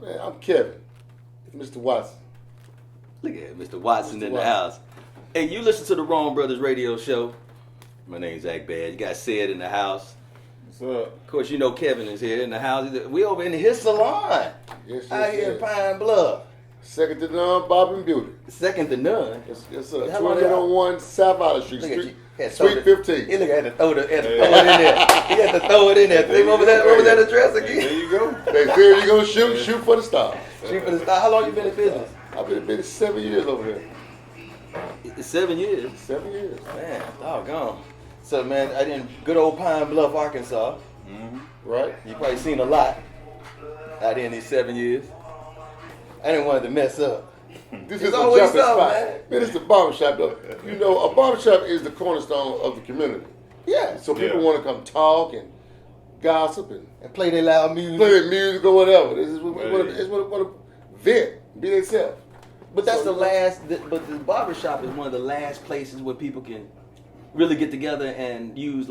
Man, I'm Kevin. It's Mr. Watson. Look at Mr. Watson Mr. in the Watson. house. Hey, you listen to the Wrong Brothers radio show. My name's Akbad. You got Sid in the house. What's up? Of course, you know Kevin is here in the house. We over in his salon. Yes, Out here in yes. Pine Bluff. Second to none, Bob and Beauty. Second to none. Yes, sir. How long 2801 South Island Street, Look at Street, you. Suite 15. He look at to throw it in there. He had to throw it in there. Think over that address There again. you go. They said you gonna shoot for the stars. Shoot for the star. How long you been in business? I've been 7 years over here. It's 7 years. 7 years. Man, doggone. So, man, I didn't. Good old Pine Bluff, Arkansas. Right? You probably seen a lot out here in these 7 years. I didn't want it to mess up. This It's is a always jumping something, spot. man. Man, it's the barbershop, though. You know, a barbershop is the cornerstone of the community. Yeah. So people Yeah. want to come talk and gossip and And play their loud music. play their music or whatever. This is what Hey. a vent, be themselves. But that's So, the last. But the barbershop is one of the last places where people can really get together and use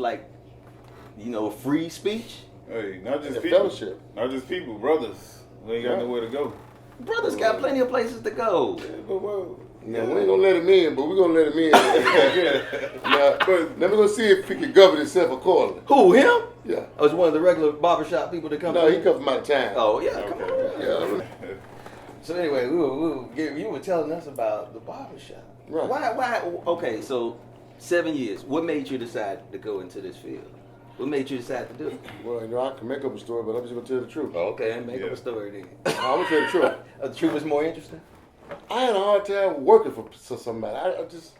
free speech. Hey, not just And people. fellowship. Not just people, brothers. We ain't got Right. nowhere to go. Brothers got plenty of places to go. Now, we ain't gonna let him in, but we're gonna let him in. Now, we're gonna see if he can govern himself accordingly. Who, him? Yeah. Oh, it's one of the regular barbershop people that come No, in? he comes from out of town. Oh, yeah, come on. Yeah. So anyway, you were telling us about the barbershop. Right. Why? Okay, so 7 years. What made you decide to go into this field? What made you decide to do it? Well, I can make up a story, but I'm just gonna tell the truth. Okay, make up Yeah. a story then. I'm gonna tell the truth. The truth is more interesting? I had a hard time working for somebody. I just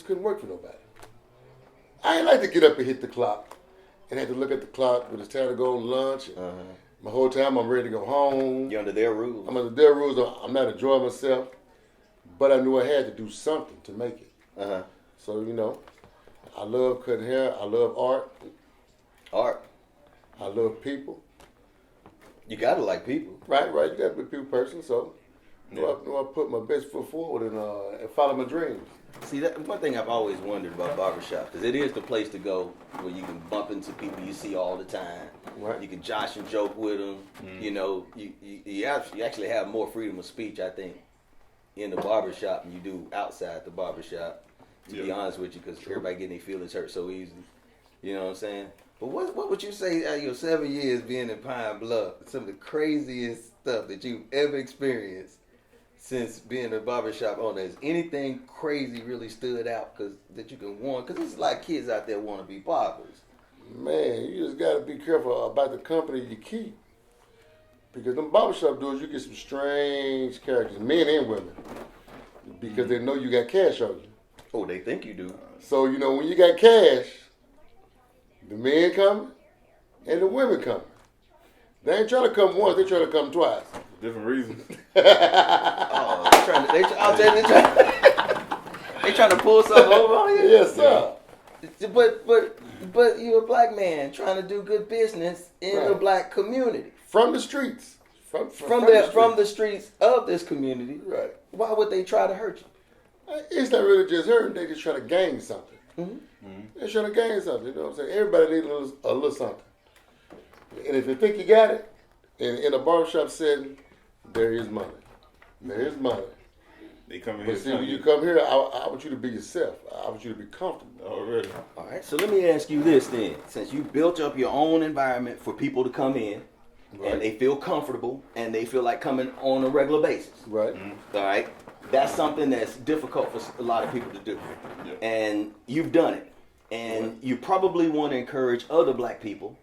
couldn't work for nobody. I ain't like to get up and hit the clock and have to look at the clock when it's time to go on lunch. And my whole time I'm ready to go home. You're under their rules. I'm under their rules. I'm not enjoying myself, but I knew I had to do something to make it. Uh-huh. So, I love cutting hair. I love art. Art. I love people. You gotta like people. Right. You got to be a people person. So, I put my best foot forward and follow my dreams. See, that one thing I've always wondered about barbershop, because it is the place to go where you can bump into people you see all the time. Right. You can josh and joke with them. You actually have more freedom of speech, I think, in the barbershop than you do outside the barbershop, to be honest with you, because everybody getting their feelings hurt so easy. You know what I'm saying? But what would you say out of your 7 years being in Pine Bluff, some of the craziest stuff that you've ever experienced since being a barbershop owner? Has anything crazy really stood out that you can warn? Because there's a lot of kids out there want to be barbers. Man, you just got to be careful about the company you keep. Because them barbershop dudes, you get some strange characters, men and women. Because they know you got cash on you. Oh, they think you do. So, when you got cash, the men coming and the women coming. They ain't trying to come once, they trying to come twice. Different reasons. Oh, they trying to pull something over on you? Yes, sir. But you're a black man trying to do good business in the Right. black community. From the streets. From the streets of this community. Right. Why would they try to hurt you? It's not really just hurting, they just try to gain something. They're trying to gain something, you know what I'm saying? Everybody needs a little something. And if you think you got it, in a barbershop setting, there is money. There is money. They come in But here. see, when you come here, I want you to be yourself. I want you to be comfortable. Already. All right, so let me ask you this then. Since you built up your own environment for people to come in, Right. and they feel comfortable, and they feel like coming on a regular basis. Right? All right, that's something that's difficult for a lot of people to do, and you've done it, and you probably want to encourage other black people,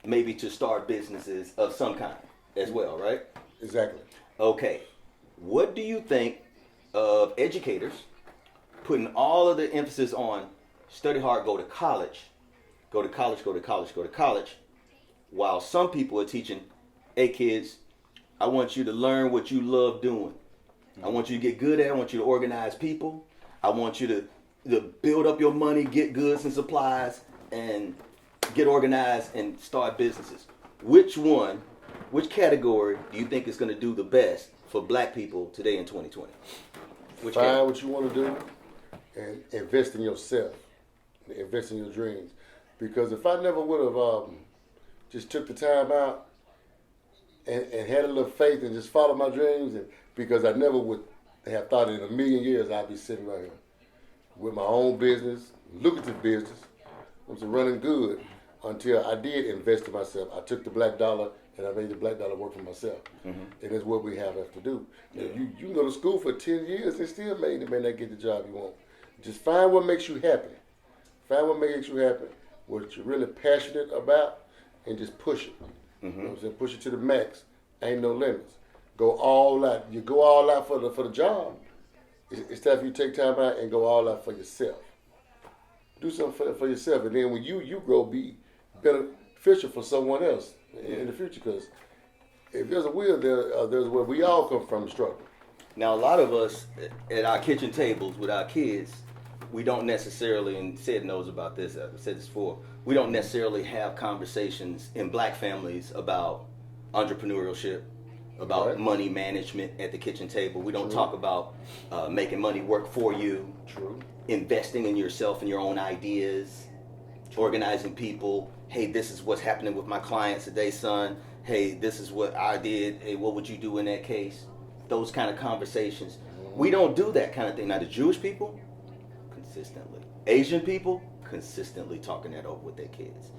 maybe to start businesses of some kind as well, right? Exactly. Okay, what do you think of educators putting all of the emphasis on study hard, go to college, while some people are teaching, hey kids, I want you to learn what you love doing. I want you to get good at it. I want you to organize people. I want you to build up your money, get goods and supplies, and get organized and start businesses. Which category do you think is going to do the best for black people today in 2020? Find what you want to do and invest in yourself. Invest in your dreams. Because if I never would have just took the time out, and had a little faith and just followed my dreams, and because I never would have thought in a million years I'd be sitting right here with my own business, lucrative business. I'm running good until I did invest in myself. I took the black dollar and I made the black dollar work for myself. And it's what we have to do. Yeah. You can go to school for 10 years and still may not get the job you want. Just find what makes you happy. Find what makes you happy, what you're really passionate about, and just push it. You know what I'm saying? Push it to the max. Ain't no limits. Go all out. You go all out for the job. It's time for you to take time out and go all out for yourself. Do something for yourself, and then when you grow, be beneficial for someone else in the future. Because if there's a will, there's where we all come from, struggle. Now, a lot of us at our kitchen tables with our kids, we don't necessarily, and Sid knows about this, I've said this before, we don't necessarily have conversations in black families about entrepreneurship, about money management at the kitchen table. We don't talk about making money work for you, investing in yourself and your own ideas, organizing people. Hey, this is what's happening with my clients today, son. Hey, this is what I did. Hey, what would you do in that case? Those kind of conversations. We don't do that kind of thing. Now, the Jewish people, consistently. Asian people, consistently talking that over with their kids.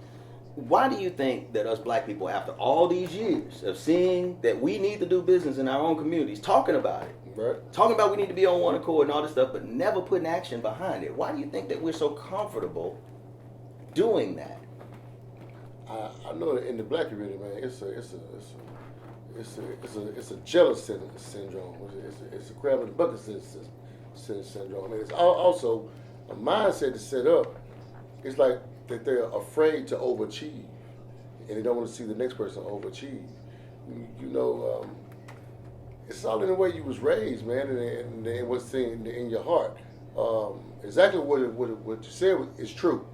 Why do you think that us black people, after all these years of seeing that we need to do business in our own communities, talking about it, talking about we need to be on one accord and all this stuff, but never putting action behind it, why do you think that we're so comfortable doing that? I know that in the black community, man, it's a jealous syndrome. It's a crab in the bucket syndrome. And it's also a mindset to set up. It's like that they're afraid to overachieve, and they don't want to see the next person overachieve. You know, it's all in the way you was raised, man, and what's in your heart. Exactly what you said is true.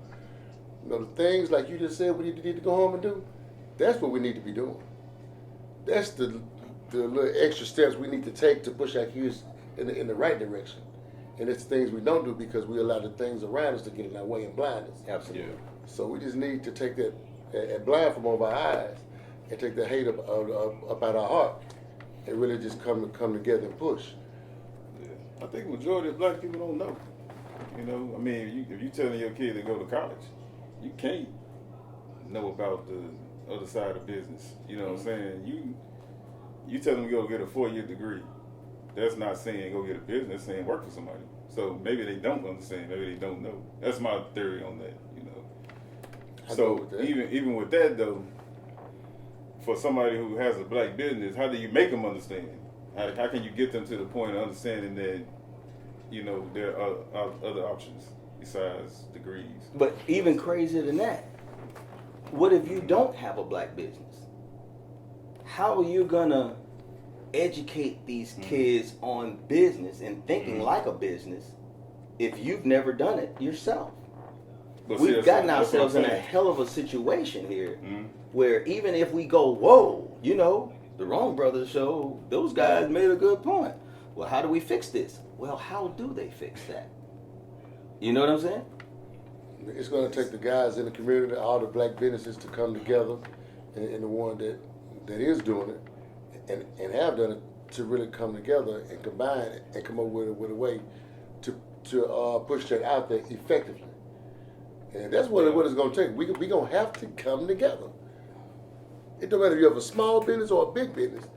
You know, the things like you just said we need to go home and do, that's what we need to be doing. That's the little extra steps we need to take to push our kids in the right direction. And it's things we don't do because we allow the things around us to get in our way and blind us. Absolutely. Yeah. So we just need to take that blind from over our eyes and take the hate up out our heart and really just come together and push. Yeah. I think the majority of black people don't know. You know, I mean, if you telling your kid to go to college, you can't know about the other side of business. You know what I'm saying? You tell them to go get a 4-year degree. That's not saying go get a business, saying work for somebody. So maybe they don't understand, maybe they don't know. That's my theory on that, you know. So even with that though, for somebody who has a black business, how do you make them understand? How can you get them to the point of understanding that, you know, there are other options besides degrees? But even crazier than that, what if you don't have a black business? How are you gonna educate these kids on business and thinking like a business if you've never done it yourself? But We've gotten ourselves in a hell of a situation here where even if we go, whoa, you know, the Wrong Brothers show, those guys made a good point. Well, how do we fix this? Well, how do they fix that? You know what I'm saying? It's going to take the guys in the community, all the black businesses to come together, and the one that is doing it and have done it to really come together and combine it and come up with a way to push that out there effectively. And that's what it's going to take. We're going to have to come together. It don't matter if you have a small business or a big business.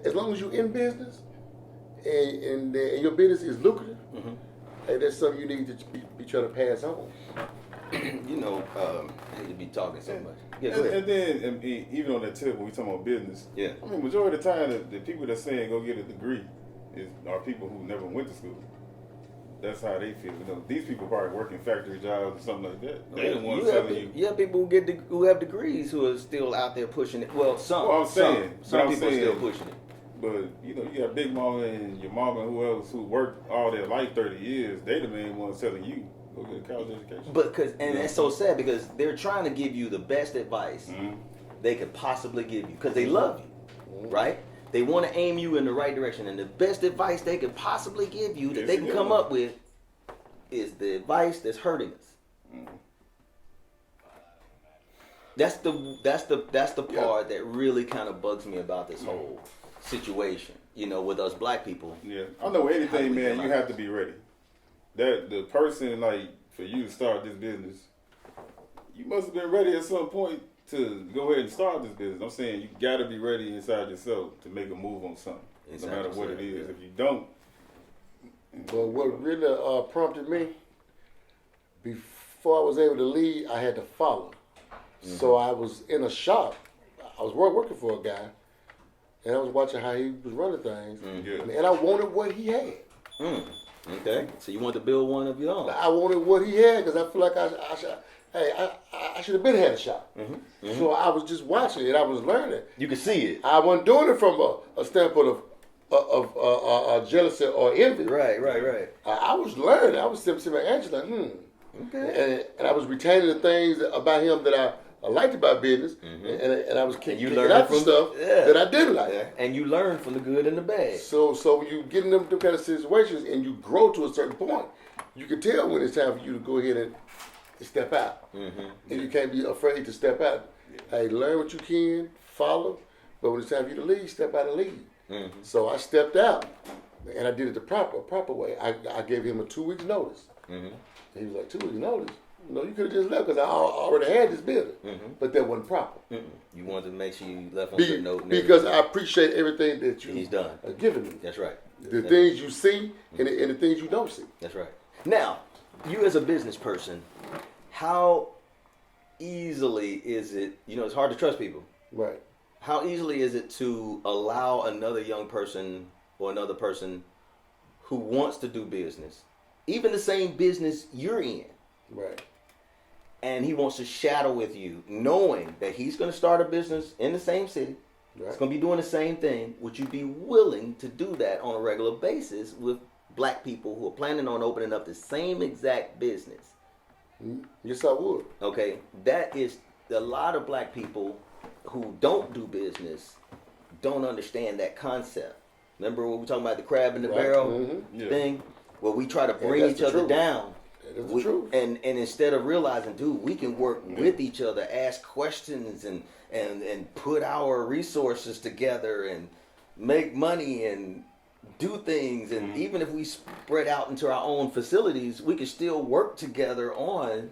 As long as you're in business and your business is lucrative, hey, that's something you need to be trying to pass on. You know, I hate to be talking so much. Yeah, and then even on that tip, when we talking about business, I mean, majority of the time, the people that saying go get a degree are people who never went to school. That's how they feel. You know, these people probably working factory jobs or something like that. They the ones telling you. You have people who have degrees who are still out there pushing it. Well, some. Well, some people are still pushing it. But you know, you got Big Mama and your mama and who else who worked all their life 30 years. They the main ones telling you go get a college education. But that's so sad because they're trying to give you the best advice they could possibly give you because they love you, right? They want to aim you in the right direction, and the best advice they could possibly give you that they can come up with is the advice that's hurting us. That's the part that really kind of bugs me about this whole situation. You know, with us black people. Yeah, I know anything, man. You have to be ready. That the person, like, for you to start this business, you must have been ready at some point to go ahead and start this business. I'm saying you got to be ready inside yourself to make a move on something, no matter what it is. If you don't. But what really prompted me, before I was able to lead, I had to follow. Mm-hmm. So I was in a shop. I was working for a guy, and I was watching how he was running things, and I wanted what he had. Mm. Okay, so you want to build one of your own? I wanted what he had because I feel like I should have been had a shop. Mm-hmm. Mm-hmm. So I was just watching it. I was learning. You could see it. I wasn't doing it from a standpoint of jealousy or envy. Right. I was learning. I was sitting my answer like, Okay. And I was retaining the things about him that I liked about business, and I was kicking out the stuff that I didn't like. Yeah. And you learn from the good and the bad. So you get in them kind of situations and you grow to a certain point. You can tell when it's time for you to go ahead and step out. Mm-hmm. And you can't be afraid to step out. Hey, learn what you can, follow, but when it's time for you to lead, step out and lead. Mm-hmm. So I stepped out, and I did it the proper way. I gave him a 2 weeks notice. Mm-hmm. He was like, 2 weeks notice? No, you could have just left because I already had this building. Mm-hmm. But that wasn't proper. Mm-mm. You wanted to make sure you left on a good note. Because I appreciate everything that he's done. Given me. That's right. The things you see and the things you don't see. That's right. Now, you as a business person, how easily is it, it's hard to trust people. Right. How easily is it to allow another young person or another person who wants to do business, even the same business you're in, right, and he wants to shadow with you, knowing that he's going to start a business in the same city, right, it's going to be doing the same thing, would you be willing to do that on a regular basis with black people who are planning on opening up the same exact business? Yes, I would. Okay, that is a lot of black people who don't do business don't understand that concept. Remember when we were talking about the crab in the barrel thing? Where we try to bring each other down. That is the truth. And instead of realizing, dude, we can work with each other, ask questions and put our resources together and make money and do things. And even if we spread out into our own facilities, we can still work together on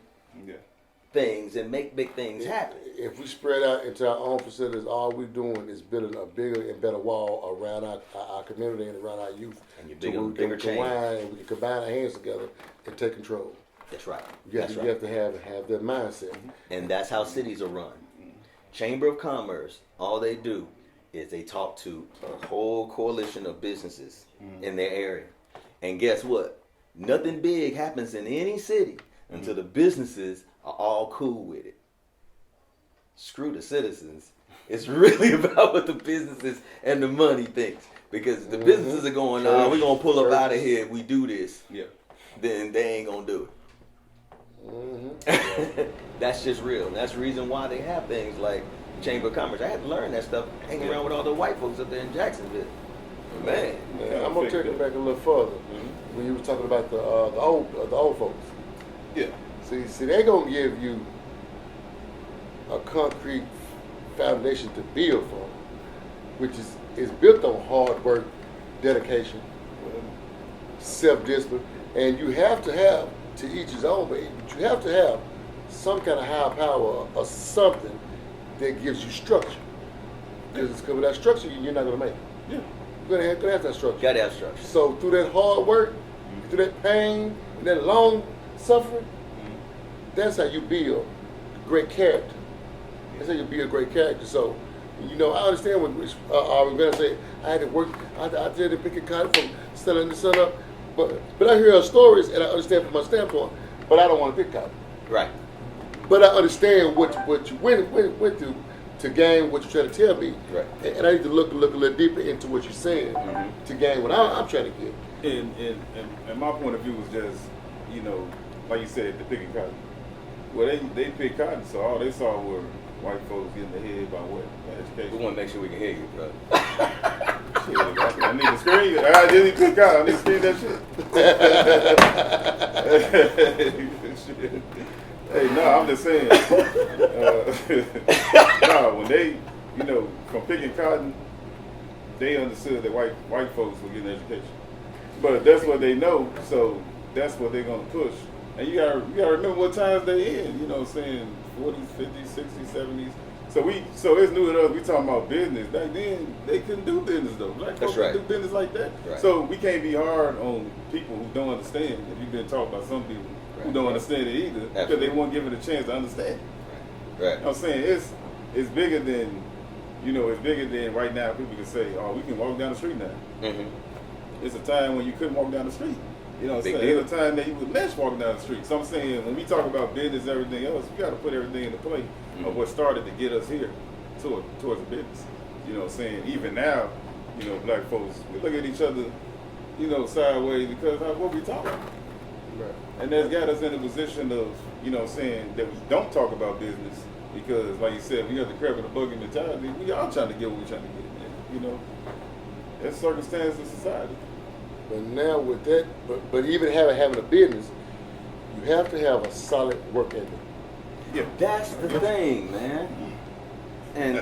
things and make big things happen. If we spread out into our own facilities, all we're doing is building a bigger and better wall around our community and around our youth. And you're bigger change. And we can combine our hands together and take control. That's right. You have to have that mindset. And that's how cities are run. Chamber of Commerce, all they do is they talk to a whole coalition of businesses in their area. And guess what? Nothing big happens in any city until the businesses are all cool with it. Screw the citizens. It's really about what the businesses and the money thinks. Because the businesses are going, we're going to pull up out of here if we do this. Yeah. Then they ain't going to do it. That's just real. That's the reason why they have things like Chamber of Commerce. I had to learn that stuff hanging around with all the white folks up there in Jacksonville. Man. I'm going to take it back a little further. When you were talking about the old folks. Yeah. See, they're going to give you a concrete foundation to build from, which is built on hard work, dedication, self-discipline, and you have to have, to each his own, but you have to have some kind of higher power or something that gives you structure. Because without structure, you're not going to make it. Yeah. You're going to have that structure. Got to have structure. So through that hard work, through that pain, and that long suffering, that's how you build great character. That's how you build great character. So, I understand when I was going to say I had to work. I did to pick a cotton from selling the sun up, but I hear her stories and I understand from my standpoint. But I don't want to pick cotton. Right. But I understand what you went through to gain what you're trying to tell me. Right. And I need to look a little deeper into what you're saying to gain what I'm trying to get. And my point of view was just, like you said, the picking cotton. Well, they picked cotton, so all they saw were white folks getting their head by what? Education. We want to make sure we can hear you, bro. Shit, I need to screen it. I didn't pick cotton. I need to screen that shit. Hey, no, I'm just saying. No, when they, from picking cotton, they understood that white folks were getting education. But that's what they know, so that's what they're gonna push. And you gotta remember what times they in. 40s, 50s, 60s, 70s. So it's new to us. We talking about business. Back then, they couldn't do business though. Black folks couldn't do business like that. Right. So we can't be hard on people who don't understand. If you've been taught by some people who don't understand it either, because they weren't given a chance to understand. Right. I'm saying it's bigger than, it's bigger than right now. People can say, oh, we can walk down the street now. Mm-hmm. It's a time when you couldn't walk down the street. You know what I'm saying? There's a time that you would less walking down the street. So I'm saying when we talk about business and everything else, we got to put everything into play of what started to get us here towards the business. You know what I'm saying? Even now, black folks, we look at each other, sideways because of what we talk. Right. And that's got us in a position of, saying that we don't talk about business because, like you said, we have the crab and the buggy mentality. We all trying to get what we're trying to get. That's circumstance of society. But now with that, but even having a business, you have to have a solid work ethic. Yeah. That's the thing, man. And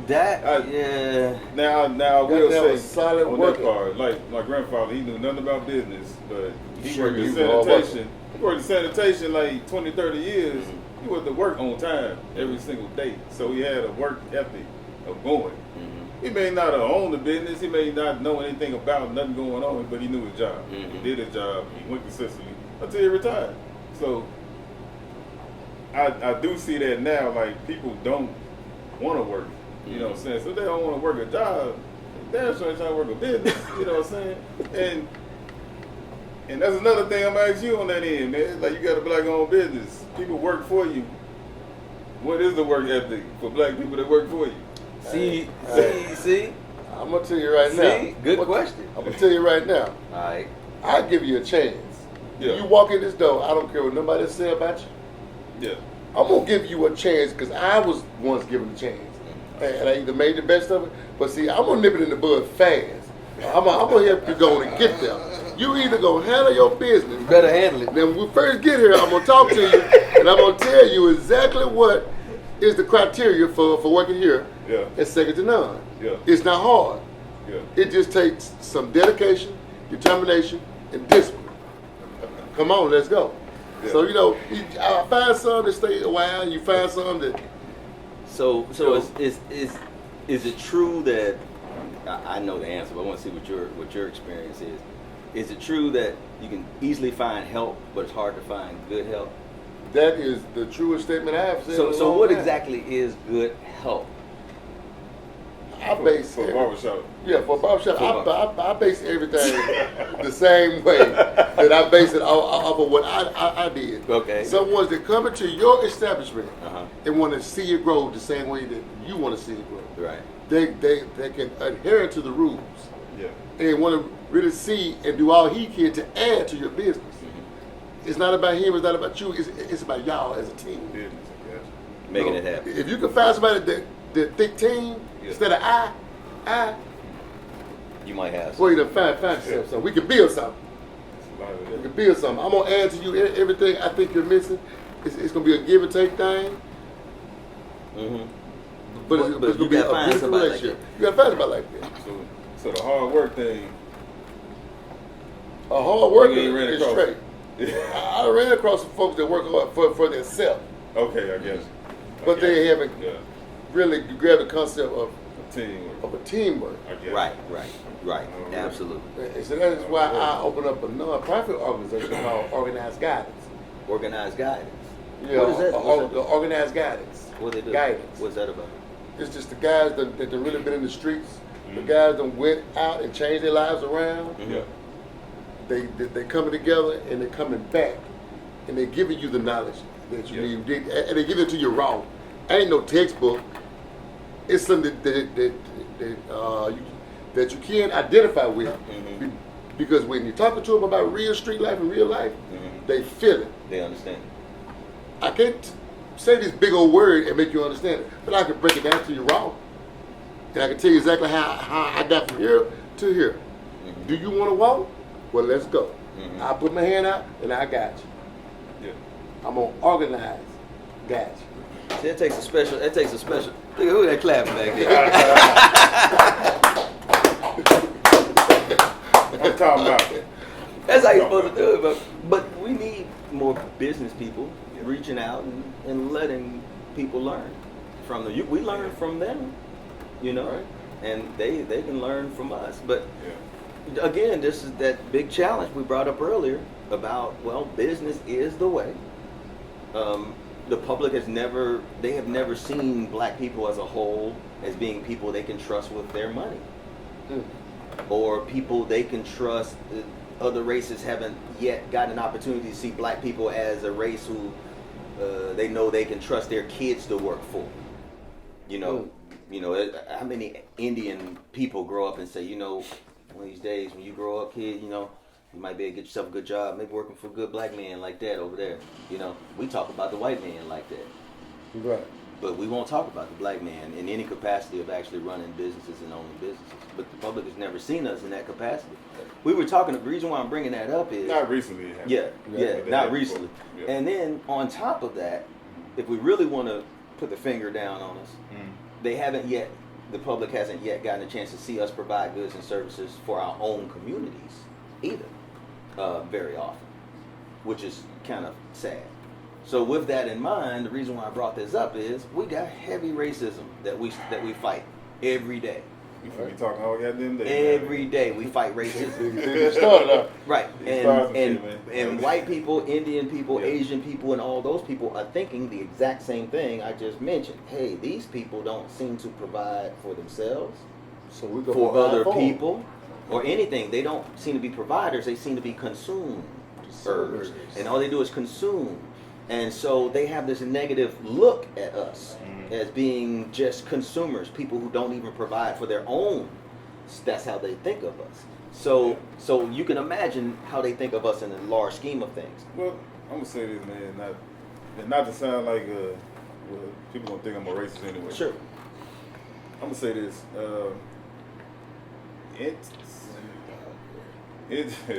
yeah. Now I will say solid on work that part, like my grandfather, he knew nothing about business, but he Sure worked in you sanitation. He worked in sanitation like 20, 30 years. He went to work on time every single day. So he had a work ethic of going. He may not have owned the business. He may not know anything about nothing going on, but he knew his job. He did his job. He went consistently until he retired. So I do see that now. Like people don't want to work. You know what I'm saying? So they don't want to work a job. They're trying to work a business. You know what I'm saying? And that's another thing I'm asking you on that end, man. Like you got a black-owned business. People work for you. What is the work ethic for black people that work for you? See. I'm gonna tell you right now. Good question. I'm gonna tell you right now. All right. I give you a chance. Yeah. You walk in this door, I don't care what nobody say about you. Yeah. I'm gonna give you a chance because I was once given a chance, and I either made the best of it. But see, I'm gonna nip it in the bud fast. I'm gonna help you go and get there. You either gonna handle your business. You better handle it. Then when we first get here, I'm gonna talk to you, and I'm gonna tell you exactly what is the criteria for working here. Yeah. It's second to none. Yeah. It's not hard. Yeah. It just takes some dedication, determination, and discipline. Come on, let's go. Yeah. So I find some that stay a while. You find some that. So is it true that I know the answer, but I want to see what your experience is. Is it true that you can easily find help, but it's hard to find good help? That is the truest statement I have said. So what exactly is good help? I base for barbershop. Yeah, for barbershop, I base everything the same way that I base it off of what I did. Okay. Some ones that come into your establishment Uh-huh. and want to see it grow the same way that you want to see it grow. Right. They can adhere to the rules. Yeah. And want to really see and do all he can to add to your business. Mm-hmm. It's not about him. It's not about you. It's about y'all as a team. Business, I guess. Making it happen. If you can find somebody that thick team instead of I. You might have. Well, you find yourself something. We can build something. We can build something. I'm gonna add to you everything I think you're missing. It's gonna be a give and take thing. Mm-hmm. But it's you gonna be a gotta find beautiful somebody relationship. like You gotta find somebody like that. So the hard work thing. A hard worker You ain't ran is across straight. I ran across some folks that work hard for themselves, Okay, I guess. but they haven't Yeah. really grabbed the concept of Teamwork. a teamwork. I guess. Right. Absolutely. And so that is why I opened up a non-profit organization called Organized Guidance. Organized guidance. Yeah, What is that? the Organized Guidance. What they do? Guidance. What's that about? It's just the guys that really been in the streets. The guys that went out and changed their lives around. Mm-hmm. Yeah. They coming together and they're coming back, and they're giving you the knowledge that you need, and they give it to you raw. Ain't no textbook. It's something that you can identify with, because when you're talking to them about real street life and real life, they feel it. They understand. I can't say this big old word and make you understand it, but I can break it down to you raw, and I can tell you exactly how I got from here to here. Do you want to walk? Well, let's go. I put my hand out and I got you. Yeah. I'm gonna organize. Gotcha. See, it takes a special. Look at who that clapping back there. I'm talking about it. That's how you're supposed to do it. But we need more business people reaching out and letting people learn from them. We learn from them, you know, Right. and they can learn from us. But again, this is that big challenge we brought up earlier about, well, business is the way. The public have never seen black people as a whole as being people they can trust with their money, or people they can trust. Other races haven't yet gotten an opportunity to see black people as a race who they know they can trust their kids to work for. You know, how many Indian people grow up and say, you know, one of these days when you grow up, kid, you know, you might be able to get yourself a good job, maybe working for a good black man like that over there. You know, we talk about the white man like that. Right. But we won't talk about the black man in any capacity of actually running businesses and owning businesses. But the public has never seen us in that capacity. We were talking, the reason why I'm bringing that up is... Not recently. Not recently. Yeah. And then on top of that, if we really want to put the finger down on us, the public hasn't yet gotten a chance to see us provide goods and services for our own communities either, very often, which is kind of sad. So with that in mind, the reason why I brought this up is we got heavy racism that we fight every day. We be talking all goddamn day. Every day we fight racism. Started off. Right. And white people, Indian people, Asian people, and all those people are thinking the exact same thing I just mentioned. Hey, these people don't seem to provide for themselves, So we go for other people, or anything. They don't seem to be providers. They seem to be consumers. And all they do is consume. And so they have this negative look at us as being just consumers, people who don't even provide for their own. That's how they think of us. So you can imagine how they think of us in the large scheme of things. Well, I'm gonna say this, man, not to sound like people gonna think I'm a racist anyway. Sure. I'm gonna say this.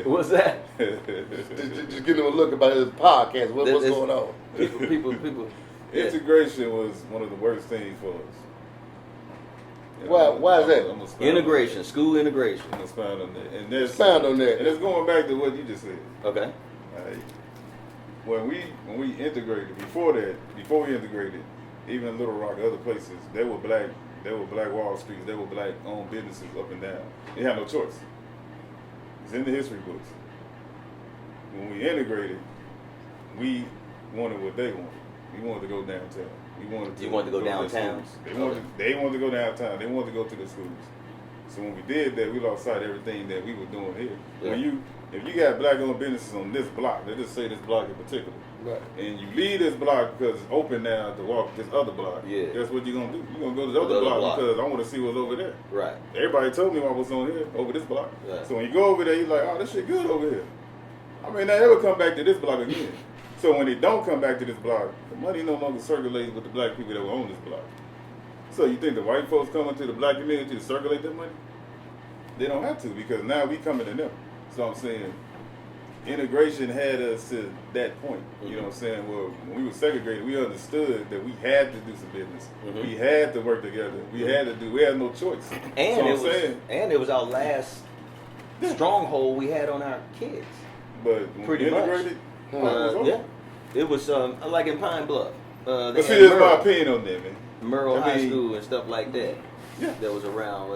What's that? just give them a look about his podcast. What's going on? People. Integration was one of the worst things for us. You Why is that? Integration, school integration. I'm gonna expound on that. And there's Expound on that. And it's going back to what you just said. Okay. When we integrated, before we integrated, even in Little Rock, other places, there were black Wall Streets, there were black owned businesses up and down. They had no choice. It's in the history books. When we integrated, we wanted what they wanted. We wanted to go downtown. You wanted to go downtown? They wanted to go downtown. They wanted to go to the schools. So when we did that, we lost sight of everything that we were doing here. Yeah. If you got black-owned businesses on this block, let's just say this block in particular, right, and you leave this block because it's open now to walk this other block, guess what you're going to do? You're going to go to the other block because I want to see what's over there. Right. Everybody told me what was on here, over this block. Right. So when you go over there, you're like, oh, this shit good over here. I mean, they ever come back to this block again. So when they don't come back to this block, the money no longer circulates with the black people that were on this block. So you think the white folks coming to the black community to circulate that money? They don't have to, because now we coming to them. So I'm saying integration had us to that point. You know what I'm saying? Well, when we were segregated, we understood that we had to do some business. We had to work together. We had no choice. And it was our last stronghold we had on our kids. But when we integrated, it was like in Pine Bluff. But see, that's my opinion on that, man. Merle High School and stuff like that. Yeah. That was around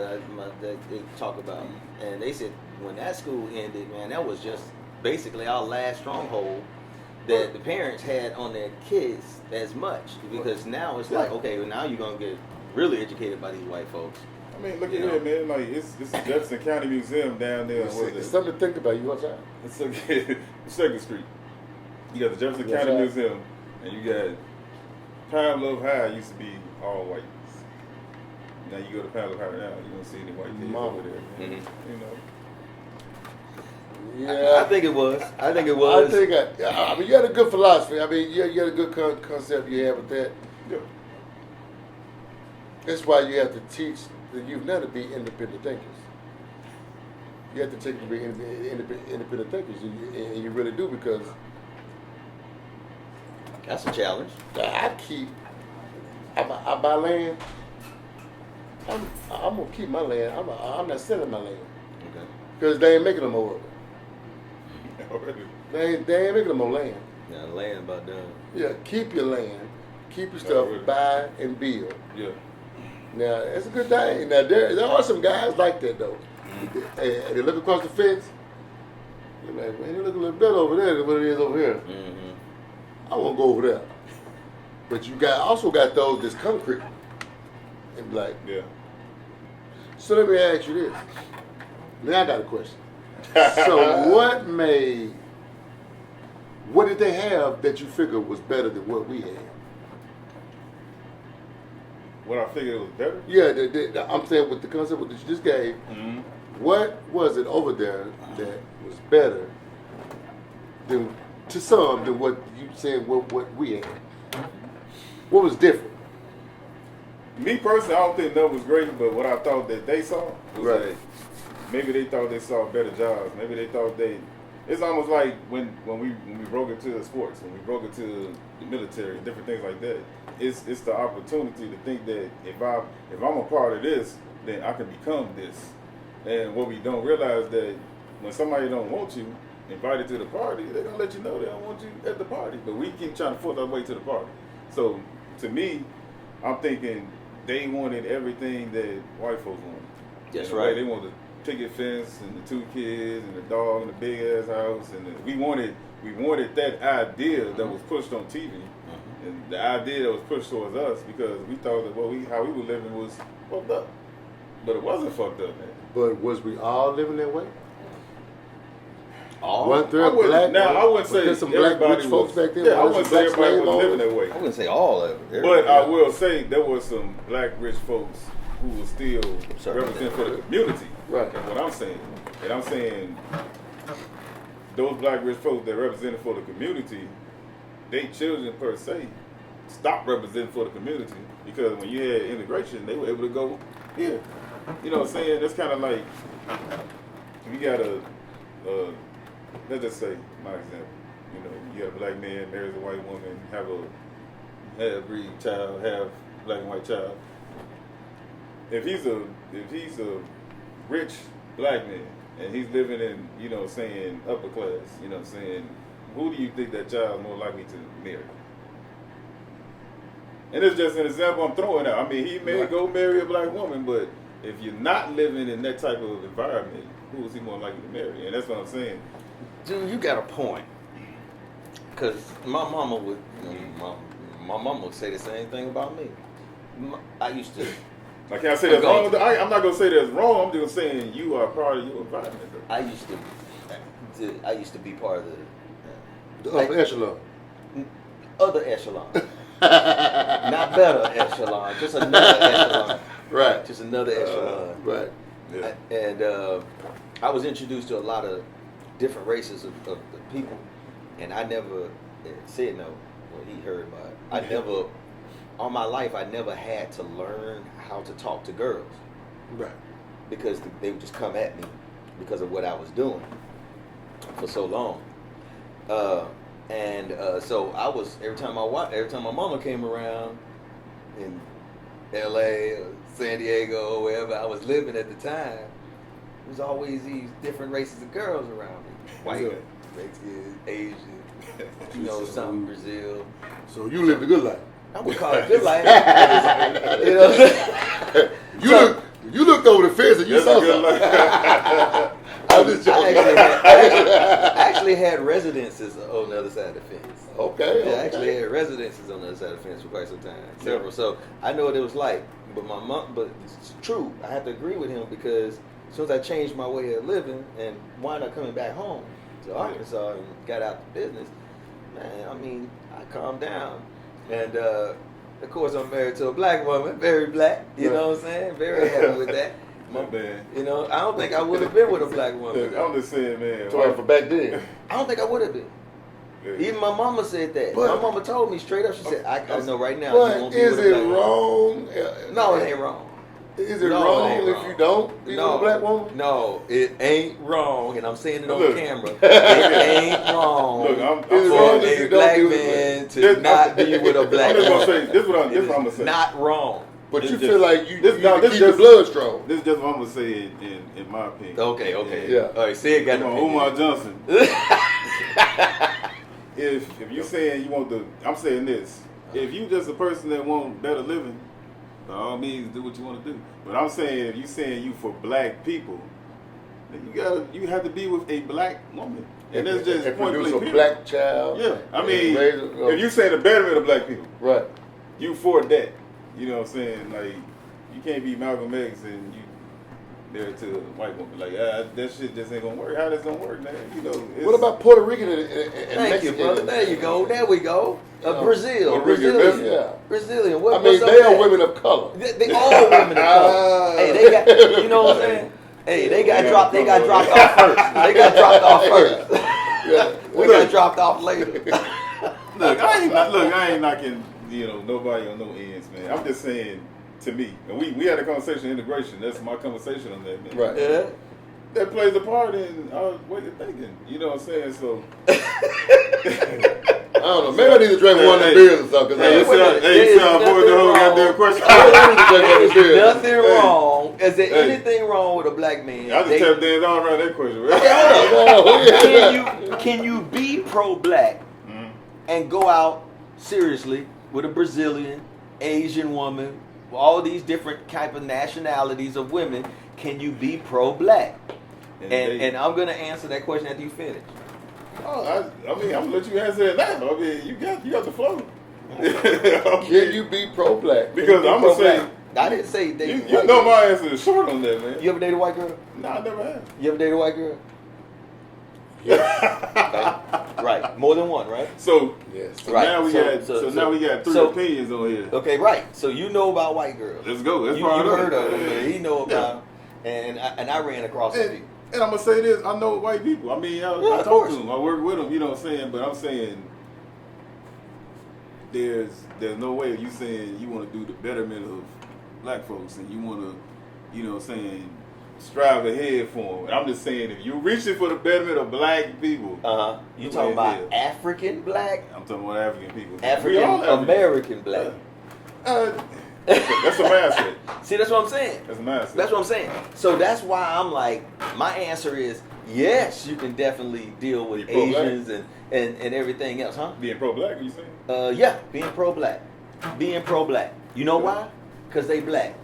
that they talk about, and they said when that school ended, man, that was just basically our last stronghold that the parents had on their kids as much, because now it's like, okay, well, now you're gonna get really educated by these white folks. I mean, look at here, man. Like it's the Jefferson County Museum down there. It's something to think about. You watch out. It's okay. 2nd Street. You got the Jefferson County Museum, and you got Pine Bluff High. Used to be all white. Now you go to Pine Bluff High now, you don't see any white kids over there. You know. Yeah, I think it was. I mean, you had a good philosophy. I mean, you had a good concept you had with that. Yeah. That's why you have to teach the youth now to be independent thinkers. You have to take them to be independent thinkers, and you really do, because That's a challenge. I buy land. I'm gonna keep my land. I'm not selling my land Okay. because they ain't making no more of it. They ain't making no more land. Now the land about done. Yeah, keep your land, keep your stuff, Really. buy and build. Yeah. Now it's a good thing. Now there are some guys like that though. And they look across the fence. You're like, man, you look a little better over there than what it is over here. Mm-hmm. I won't go over there. But you also got those that's concrete. And be like, Yeah. so let me ask you this. Now I got a question. So what did they have that you figured was better than what we had? What I figured was better. Yeah, I'm saying with the concept that you just gave, Mm-hmm. what was it over there that was better than to some than what you said what we had? What was different? Me personally, I don't think that was great, but what I thought that they saw was Right. that maybe they thought they saw better jobs. Maybe they thought it's almost like when we broke into sports, when we broke into the military, different things like that. It's the opportunity to think that if I'm a part of this, then I can become this. And what we don't realize that when somebody don't want you invited to the party, they're gonna let you know they don't want you at the party. But we keep trying to force our way to the party. So to me, I'm thinking they wanted everything that white folks wanted. That's In a way, right. They wanted the picket fence and the 2 kids and the dog and the big ass house, and we wanted that idea that was pushed on TV, and the idea that was pushed towards us because we thought that how we were living was fucked up, but it wasn't fucked up, man. But was we all living that way? All? One third I wouldn't- black. now, I wouldn't was say there some black everybody rich folks was- back then. Yeah, I Was there wouldn't say some black everybody slave was living owners? that way. I wouldn't say all of it. But I will say there was some black rich folks who were still Sorry. representing for the community. Right. That's what I'm saying. And I'm saying those black rich folks that represented for the community, they children per se stopped representing for the community because when you had integration, they were able to go here. You know what I'm saying? That's kind of like you got let's just say, my example. You know, you got a black man marries a white woman, have a half-breed child, half black and white child. If he's a rich black man and he's living in, you know, saying upper class, you know what I'm saying, who do you think that child is more likely to marry? And it's just an example I'm throwing out. I mean, he may go marry a black woman, but if you're not living in that type of environment, who is he more likely to marry? And that's what I'm saying. Dude, you got a point. Because my mama would, my mama would say the same thing about me. I used to. Like, can I say that's wrong? I'm not gonna say that's wrong. I'm just saying you are part of your environment. Though. I used to be part of The upper echelon. other echelon. Not better echelon, just another echelon. Right. Just another echelon. Right. Yeah. And I was introduced to a lot of different races of people, and I never said no. Well, he heard about it. I never, all my life, I never had to learn how to talk to girls Right. because they would just come at me because of what I was doing for so long. So I was every time my mama came around in L.A. or San Diego or wherever I was living at the time, there was always these different races of girls around me: white, Mexican, Asian, you know, some Brazil. So you lived a good life. I would call it good life. You know, You looked over the fence and you saw something. I'm just joking. I actually had residences on the other side of the fence. Okay. Yeah, I actually had residences on the other side of the fence for quite some time, several. So I know what it was like. But my mom, but it's true. I have to agree with him because as soon as I changed my way of living and wound up coming back home to Arkansas and got out the business, man, I mean, I calmed down. And of course, I'm married to a black woman, very black. You know what I'm saying? Very happy with that. You know, I don't think I would have been with a black woman. I'm just saying, man. Sorry for back then. I don't think I would have been. Even my mama said that. But- my mama told me straight up. She said, "I know right now." But you won't be is with a it black woman." wrong? No, it ain't wrong. Is it No, wrong it ain't if wrong. you don't be with a black woman? No, it ain't wrong, and I'm saying it on Look. camera. It ain't wrong Look, I'm Is it for wrong if a you black don't be with man to This- not be with a black I'm just gonna woman. say this. What I'm It is gonna say. not wrong. But This you just- feel like you this- need no, to this keep the just- blood strong. This is just what I'm gonna say in my opinion. Okay, okay. Yeah. All right, say it got Come an on, Umar opinion. Johnson. If you saying you want I'm saying this. If you just a person that want better living, by all means do what you want to do. But I'm saying if you saying you for black people, then you have to be with a black woman. And that's just and point produce blank a period. black child. Yeah, I and mean, raise if you say the betterment of black people, right. you for that. You know what I'm saying? Like, you can't be Malcolm X and you married to a white woman. Like, that shit just ain't gonna work. How that's gonna work, man? You know. What about Puerto Rican and Thank you, Mexican? brother. There you go. There we go. Brazil. Puerto Rican, Brazilian. yeah. Brazilian. I What, mean, what's up they with are that? women of color. They all women of color. Hey, they got, you know what I'm saying? Hey, they got dropped. They got dropped off first. They got dropped off first. We got dropped off later. Look, I ain't knocking, nobody on no ends, man. I'm just saying, to me, and we had a conversation integration. That's my conversation on that, man. Right. Yeah. That plays a part in our way of thinking. You know what I'm saying? So, I don't know. Maybe I need to drink one of the beers or something. hey, you see how I avoid the whole goddamn question? I need to drink one of the beers. Nothing wrong. Is there anything wrong with a black man? I just tapped dance all around that question, right? Okay, hold on. Can you be pro-black and go out seriously with a Brazilian, Asian woman, all these different type of nationalities of women? Can you be pro-black? And I'm gonna answer that question after you finish. Oh, I mean, I'm gonna let you answer it now. I mean, you got the flow. Can you be pro-black? Because I'm gonna say, I didn't say date. you know my answer is short on that, man. You ever dated a white girl? No, I never have. You ever dated a white girl? Okay. Right. More than one, right? So, Yes. so Right. now we So- now we got three so- opinions on here. Okay, right. So you know about white girls. Let's go. Let's You find out. heard of them, but he know about them. And I ran across some people. And I'm gonna say this: I know white people. I mean, I of talk course. to them. I work with them. You know what I'm saying? But I'm saying there's no way you saying you want to do the betterment of black folks and you want to, you know what I'm saying, strive ahead for them. I'm just saying if you're reaching for the betterment of black people, You talking about Yeah. African black? I'm talking about African people. We African all African. American black. That's a mindset. See, that's what I'm saying. That's a mindset. That's what I'm saying. So that's why I'm like, my answer is yes, you can definitely deal with You pro-black? Asians and everything else, huh? Being pro-black, you saying? Yeah, being pro-black. Being pro-black. You know why? Because they black.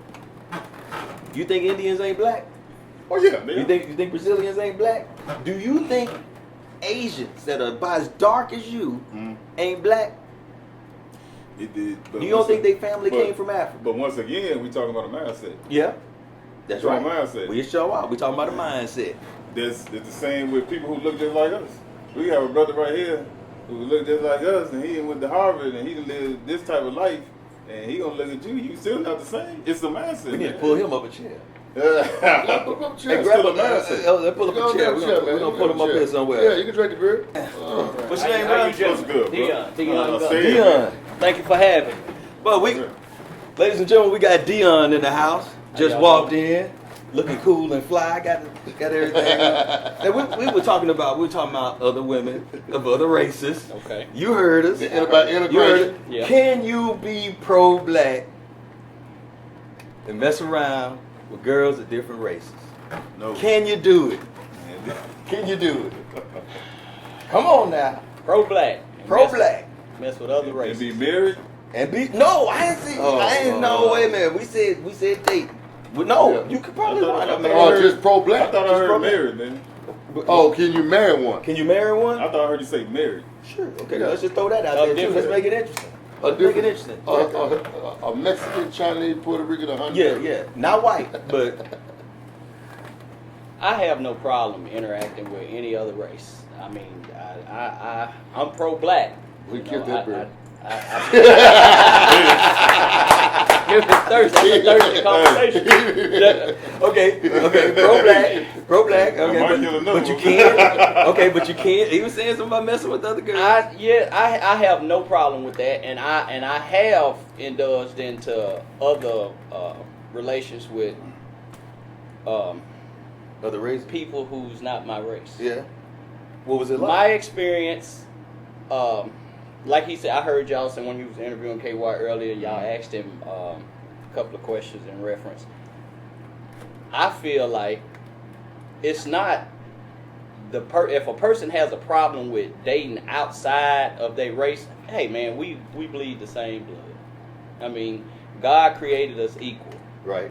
You think Indians ain't black? Oh yeah. They You think Brazilians ain't black? Do you think Asians that are about as dark as you ain't black? It did. But You don't think once- they family but- came from Africa? But once again, we talking about a mindset. Yeah. That's It's our right. mindset. We show up. We talking about a mindset. That's the same with people who look just like us. We have a brother right here who look just like us, and he went to Harvard, and he lived this type of life, and he gonna look at you. You still not the same. It's the mindset. We need to pull him up a chair. Put him up a chair. Hey, grab still a a mindset. let's pull up Go a chair. get We're a chair, gonna, man. we gonna Go pull get him a up chair. here somewhere. Yeah, you can drink the beer. What's your name, How man? you just What's good, bro? Dion. Say it. Dion. Thank you for having me. But ladies and gentlemen, we got Dion in the house. Just y'all walked in, looking cool and fly. Got everything. And we were talking about other women of other races. Okay. You heard us. About You heard integration. it. Yeah. Can you be pro-black and mess around with girls of different races? No. Can you do it? Can you do it? Come on now. Pro-black. Pro-black. Mess with other And races. be married? And be no, I ain't see. I ain't no wait a minute. We said date. Well, no, Yeah. you could probably I thought- wind I up thought- Oh, married. just I pro-black. thought I Just heard pro-black. married, man. Oh, can you marry one? Can you marry one? I thought I heard you say married. Sure. Okay, Yeah. let's just throw that out Oh, there too. Let's different. make it interesting. A Let's make it different- interesting. A Mexican, Chinese, Puerto Rican, 100. Yeah. Not white, but I have no problem interacting with any other race. I mean, I'm pro-black. We You killed know, that bird. It's Thursday conversation. okay, pro black. I might kill Okay, another but you one. can't. Okay, but you can't. He was saying something about messing with other girls. I have no problem with that, and I have indulged into other relations with Other races? people who's not my race. Yeah. What was it My like? experience, like he said, I heard y'all say when he was interviewing KY earlier, y'all asked him a couple of questions in reference. I feel like it's not if a person has a problem with dating outside of their race, hey man, we bleed the same blood. I mean, God created us equal. Right.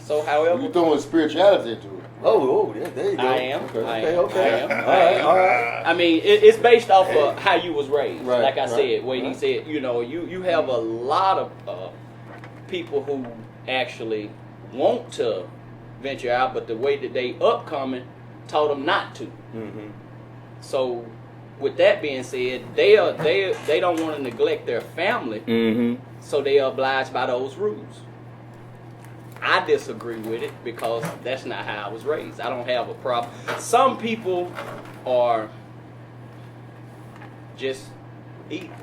So however You throwing spirituality into it. Oh, yeah, there you go. I am. Okay. I am. All right. I mean, it's based off of how you was raised. Right, like I right, said, where he right. said, you have a lot of people who actually want to venture out, but the way that they upcoming taught them not to. Mm-hmm. So, with that being said, they don't want to neglect their family, Mm-hmm. so they are obliged by those rules. I disagree with it because that's not how I was raised. I don't have a problem. Some people are just evil.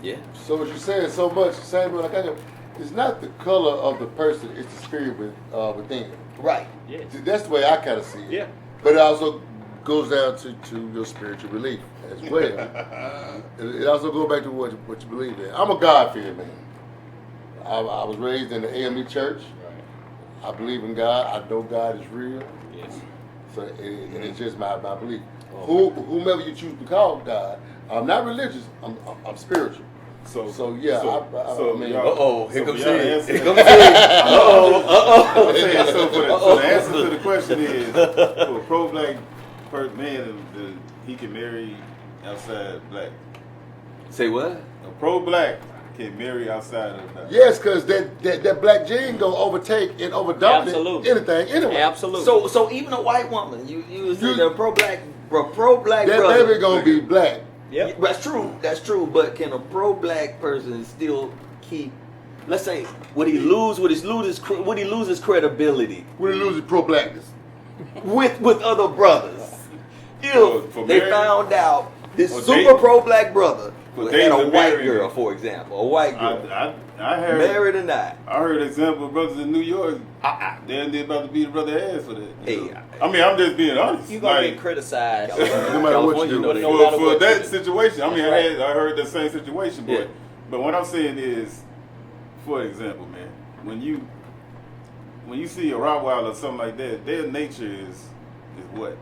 Yeah. So what you're saying so much, same way like I do, it's not the color of the person, it's the spirit within. Right. Yes. That's the way I kind of see it. Yeah. But it also goes down to your spiritual belief as well. It also goes back to what you believe in. I'm a God-fearing man. I was raised in the AME church. Right. I believe in God. I know God is real. Yes. So and it's just my belief. Whomever you choose to call God, I'm not religious. I'm spiritual. So yeah. I mean, Uh-oh, here comes Sid. Sid. Here comes Sid. Uh-oh. So the answer to the question is, for a pro-black man, he can marry outside black. Say what? A pro-black can marry outside of black. yes, because that black gene gonna overtake and overdominate Absolutely. anything anyway. Absolutely. So even a white woman, you say the pro-black That brother. baby gonna be black. Yep. That's true. But can a pro-black person still keep? Let's say, would he lose his credibility When he loses pro-blackness. with other brothers if For they marriage? found out this For super dating? pro-black brother For had dating a and white marrying? girl, for example, a white girl, I heard married or not? I heard example of brothers in New York. They about to beat the brother ass for that. Hey, I mean, I'm just being honest. You gonna Like, get criticized. No matter what you do. California, no matter for what that you do. situation. I mean, That's right. I heard the same situation, Yeah. but what I'm saying is, for example, man, when you see a Rottweiler or something like that, their nature is what?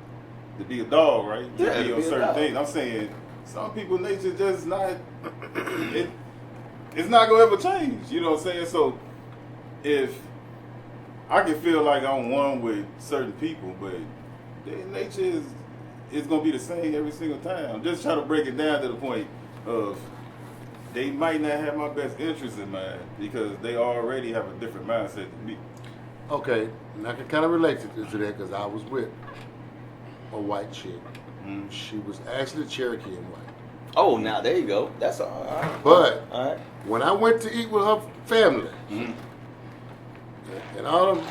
To be a dog, right? Yeah, to be to on be a certain dog. things. I'm saying some people's nature just not. It's not gonna ever change. You know what I'm saying? So if I can feel like I'm one with certain people, but their nature is gonna be the same every single time. I'm just trying to break it down to the point of they might not have my best interest in mind because they already have a different mindset than me. Okay, and I can kind of relate to that because I was with a white chick. Mm. She was actually Cherokee and white. Oh, now there you go. That's all right. But All right. when I went to eat with her family, Mm. and all them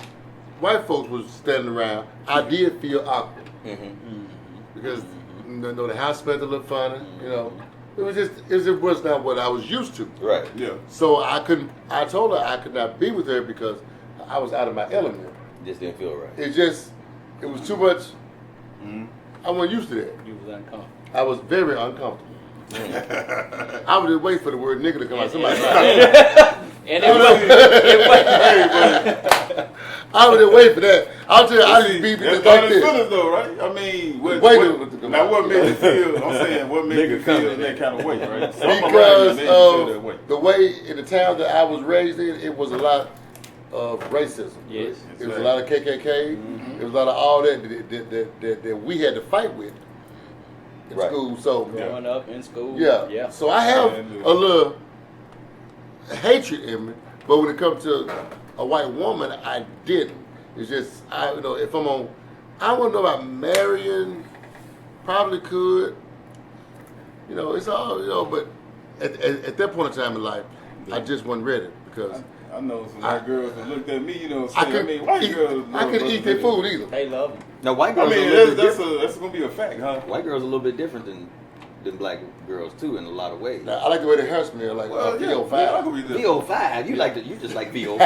white folks was standing around, I did feel awkward Mm-hmm. because the house smelled a little funny. It was not what I was used to. Right. Yeah. So I told her I could not be with her because I was out of my element. Just didn't feel right. It was too much. Mm. I wasn't used to that. You was uncomfortable. I was very uncomfortable. I would just wait for the word nigga to come out somebody's mouth. And it was I would just wait for that. I'll tell you, I just be That's just not like his this. feelings though, right? I mean, what made you feel? I'm saying, what made Nigga you feel coming. in that kind of way, right? Something around Because you made you feel that way. of the way in the town that I was raised in, it was a lot of racism. Yes. It was a lot of KKK. It was a lot of all that we had to fight with in Right. school. So growing up in school. yeah. So I have a little hatred in me, but when it comes to a white woman, I didn't. It's just if I'm on, I wouldn't know about marrying. Probably could. It's all but at that point in time in life, I just wasn't ready because I know some white girls that looked at me, I couldn't eat their food either. They love him. Now, white I girls mean, are a little bit different. that's gonna be a fact, huh? White girls are a little bit different than than black girls too in a lot of ways. Now, I like the way the hair smell, like Well, yeah, VO5. yeah, I can be there. VO5, you just like VO5.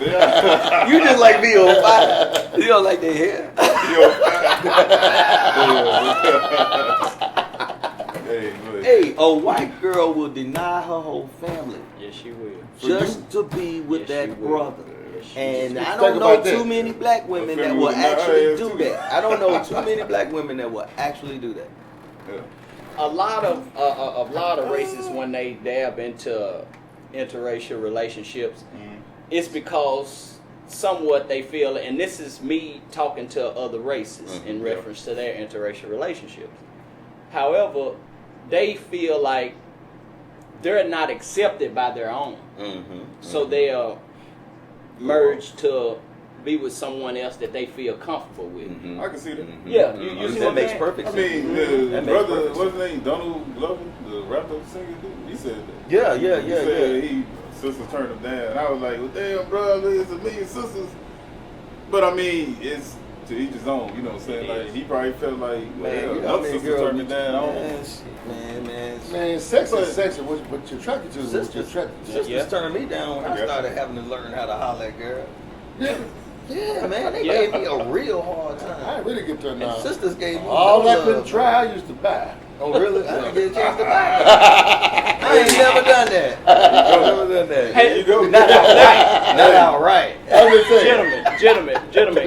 Yeah. You just like VO5. You don't like their hair. Hey, a white girl will deny her whole family Yes, she will. just to be with Yes, that she will. brother. Yes, she And I Think don't know about that. too many black women that will actually do that. I don't know too many black women that will actually do that. Yeah. A lot of races when they dab into interracial relationships, it's because somewhat they feel, and this is me talking to other races in reference to their interracial relationships. However, they feel like they're not accepted by their own, so they'll merge to be with someone else that they feel comfortable with. I can see that. Yeah, you see That what makes I'm saying? perfect I sense. mean, That the makes brother, perfect what's his name? Donald Glover, the rapper singer dude. He said that. Yeah. He said sisters turned him down. And I was like, well, damn, bro, it's a million sisters. But I mean, it's to each his own. You know what I'm saying? Like he probably felt like, well, Man, other sisters turned me down. I don't know. Man, sex is sex. What you're attracted to is what you're Sisters, attracted to. sisters turned me down when I I guess. started having to learn how to holler at girls. Yeah. Yeah, man, they Yeah. gave me a real hard I time. really get turned And on. sisters gave me All no I couldn't love. try, I used to buy. Oh, really? I didn't get a chance to buy that. I ain't never done that. I've never done that. There you go. Not outright. Not outright. I'm just saying. Gentlemen,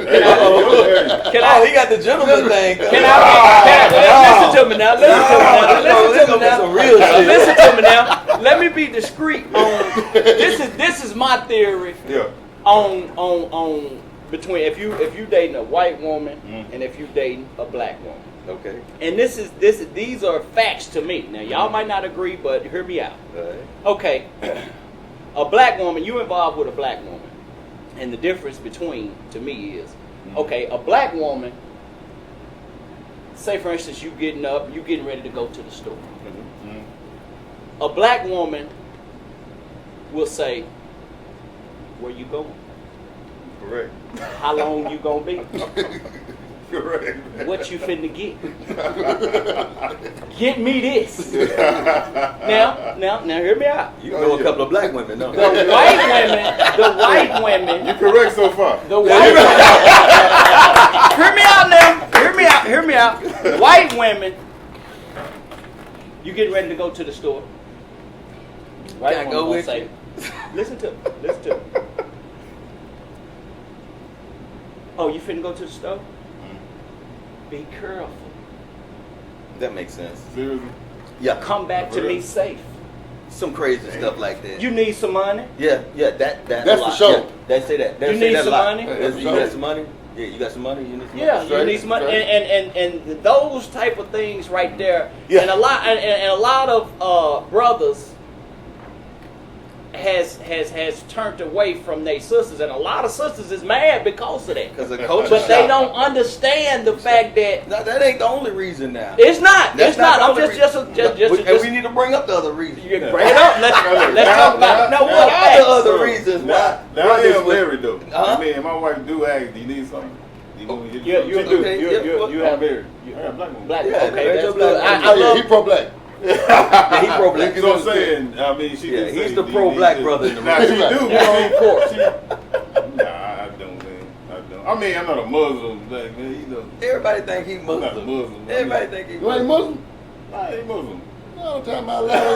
Can I? He got the gentleman thing. Can I listen to me now? Listen to me now. Some real shit. Listen to me now. Let me be discreet on this is my theory Yeah. on between if you dating a white woman and if you dating a black woman. Okay. And these are facts to me. Now y'all might not agree, but hear me out. Right. Okay. A black woman, you involved with a black woman. And the difference between to me is okay, a black woman, say for instance you getting up, you getting ready to go to the store. A black woman will say, where you going? Correct. How long you gonna be? Correct. What you finna get? Get me this. Now hear me out. You know a couple of black women, no? The white women, You're correct so far. the white hear me out now. Hear me out. White women, you getting ready to go to the store. White Can I woman go gonna with say, you? listen to me. Oh, you finna go to the store? Be careful. That makes sense. Seriously? Yeah. Come back to me safe. Some crazy stuff like that. You need some money? Yeah, that. That's a for lot. sure. Yeah, they say that. They You say need that some a lot. money? That's- For You sure. got some money? Yeah, you got some money. You need some Yeah, money. you need some money, and those type of things right there, Yeah. and a lot of brothers has turned away from their sisters, and a lot of sisters is mad because of that. Because the culture But they shock. don't understand the fact that No, that ain't the only reason now. it's not. That's It's not. the I'm only just and we need to bring up the other reasons. you bring it up. Let's talk about it. Now, what are the other reasons why? Now I brothers am would- married though. Uh-huh. I mean, and my wife do ask, do you need something? Do you want me to get Yeah, you you something? do. Okay, You I'm have married. I got a black woman. black. Yeah, Okay, that's that's your good. black I Oh, yeah, love. he pro-black. Yeah, he pro-black. You know what I'm saying? I mean, she Yeah, did he's say, the do you pro-black need brother this? in the Now room. she do. Yeah, of course. Nah, I don't, man. I don't. I mean, I'm not a Muslim, black man. You know, Everybody think he I'm not a Muslim. Muslim. Everybody think he You ain't Muslim. Muslim? I ain't Muslim. All the time I laugh.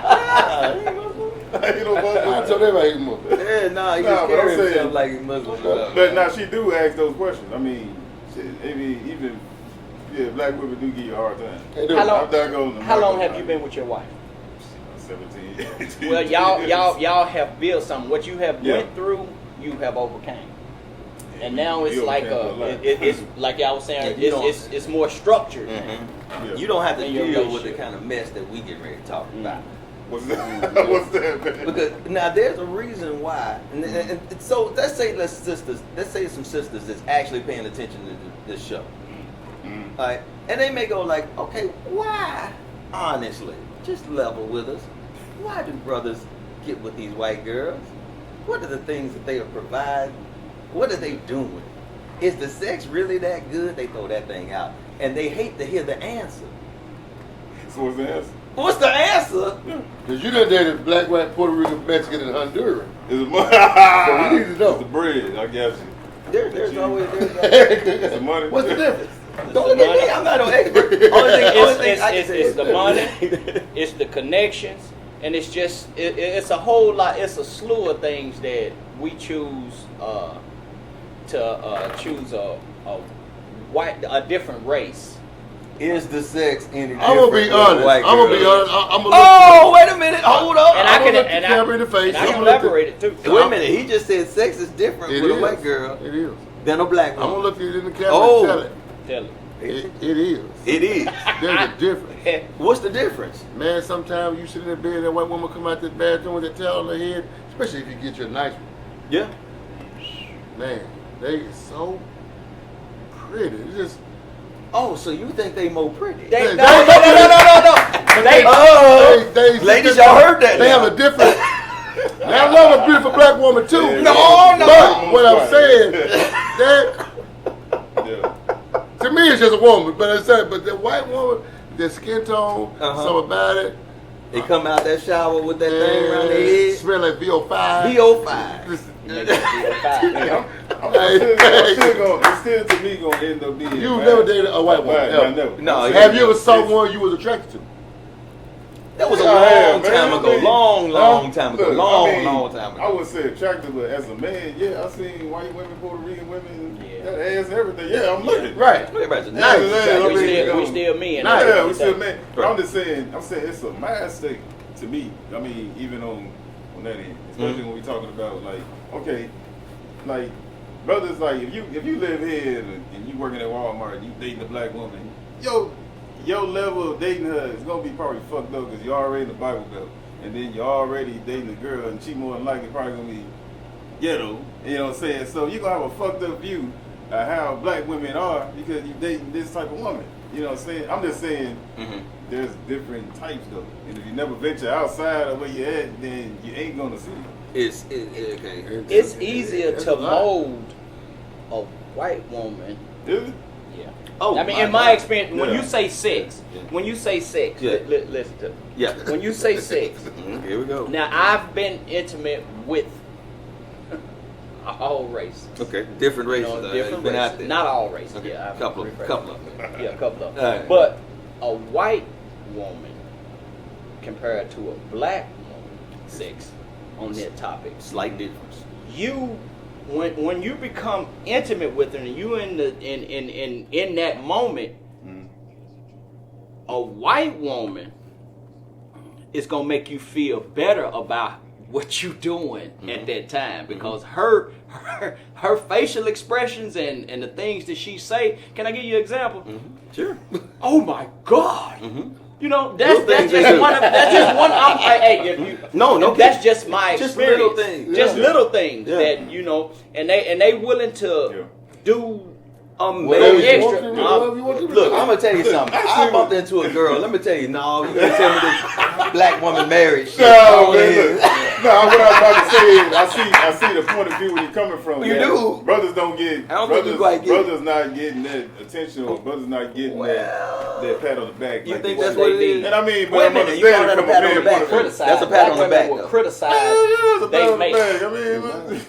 Nah, he Muslim. I ain't no I Muslim. told everybody he's Muslim. Yeah, nah, he Nah, just but I'm carry saying- himself like he's Muslim. But now she do ask those questions. I mean, shit, even black women do give you a hard time. They do. How long have you been with your wife? 17. 18 Well, years. y'all have built something. What you have Yeah. went through, you have overcame. And now it's You like overcame a lot. it's like y'all was saying, Yeah, you don't- it's more structured. Yeah. You don't have to In your deal with the relationship. kind of mess that we get ready to talk about. What's that? What's that, man? Because now there's a reason why, and so let's say some sisters that's actually paying attention to this show, Mm. all right? And they may go like, okay, why? Honestly, just level with us. Why do brothers get with these white girls? What are the things that they are providing? What are they doing? is the sex really that good? They throw that thing out, and they hate to hear the answer. So what's the answer? What's the answer? Because you done dated black, white, Puerto Rican, Mexican, and Honduran. It's the money. So you need to know. It's the bread. I got you. There's always It's the money. What's the difference? Don't look at me. I'm not no expert. Only thing I can say It's is the money, it's the connections, and it's just it's a whole lot. It's a slew of things that we choose to choose a different race. Is the sex any different? I'm gonna be with a honest. white I'm gonna be girl? honest. I'm gonna Oh, wait a minute. Hold up. And I can look the camera in the face. and I can I'm gonna let the- elaborate it too. Wait a minute. He just said sex is different It with is. a white girl It is. than a black I'm gonna woman. look you in the camera Oh. and tell it. Tell it. It is. It is. There's a difference. What's the difference? Man, sometimes you sit in the bed and that white woman come out the bathroom with a towel on her head, especially if you get your nice one. Yeah. Man, they is so pretty. It's just Oh, so you think they more pretty? They, Hey, no, no, no, no, no, no, no. they ladies, y'all heard that? They now. have a different. Now, I love a beautiful black woman too. Yeah, No, But what I'm Right. saying, that Yeah. to me it's just a woman. But I said, but the white woman, the skin tone, Uh-huh. something about it, They come out that shower with that thing around their head. smell like VO5. VO5. Listen, It's still to me gonna end up being. You've bad. never dated a white woman, Right, ever. I never. No, Have you ever saw one you was attracted to? That was a Yeah, long man, time I ago. mean, Long time ago. look, Long, I mean, long time ago. I would say attractive, but as a man, yeah, I seen white women, Puerto Rican women, Yeah. that ass and everything. Yeah, I'm looking. Right. Everybody's Yeah, nice. yeah, I We mean, still, we still men. Nah, Yeah, we we still man. But I'm just saying, it's a mind state to me. I mean, even on that end, especially when we talking about like, okay, like brothers, like if you live here and you working at Walmart, and you dating a black woman, your level of dating her is gonna be probably fucked up because you're already in the Bible Belt, and then you're already dating a girl, and she more than likely probably gonna be ghetto. You know what I'm saying? So you're gonna have a fucked up view of how black women are because you dating this type of woman. You know what I'm saying? I'm just saying there's different types though, and if you never venture outside of where you at, then you ain't gonna see it. Okay. It's easier It's to a lot. mold a white woman. Is it? Yeah. Oh, I mean, my in my God. experience, when Yeah. you say sex, Yeah. listen to me. Yeah. When you say sex, Here we go. now I've been intimate with all races. Okay. Different You races. know, I've different been races. out there. Not all races. Okay. Yeah, I've Couple of rephrased them. it. Yeah, a couple of them. All right. But a white woman compared to a black woman, sex on that topic. Slight difference. You when you become intimate with her and you in that moment, a white woman is gonna make you feel better about what you doing at that time because her facial expressions and the things that she say. Can I give you an example? Sure. Oh my God. You know, Little that's things they just do. one of that's just one. Hey, if you No, that's just my Just experience. little things. Just Yeah. little things Yeah. that you know, and they willing to Yeah. do. Whatever you extra. want to do, whatever you want to do. Look, I'm gonna tell you something. I bumped into a girl. Let me tell you, no, you gonna tell me this black woman married shit. No, man, look. No, what I was about to say is I see the point of view where you're coming from. You man. do. Brothers don't get. I don't think you quite get it. brothers not getting that attention, or brothers not getting that pat on the back. You like think they that's should. what it is? And I mean, but Wait a I'm minute, you call understanding that a from pat on the man back? point of view. Criticize. That's a pat on the Black back, women though. will criticize. It's a pat They on the make. back. I mean,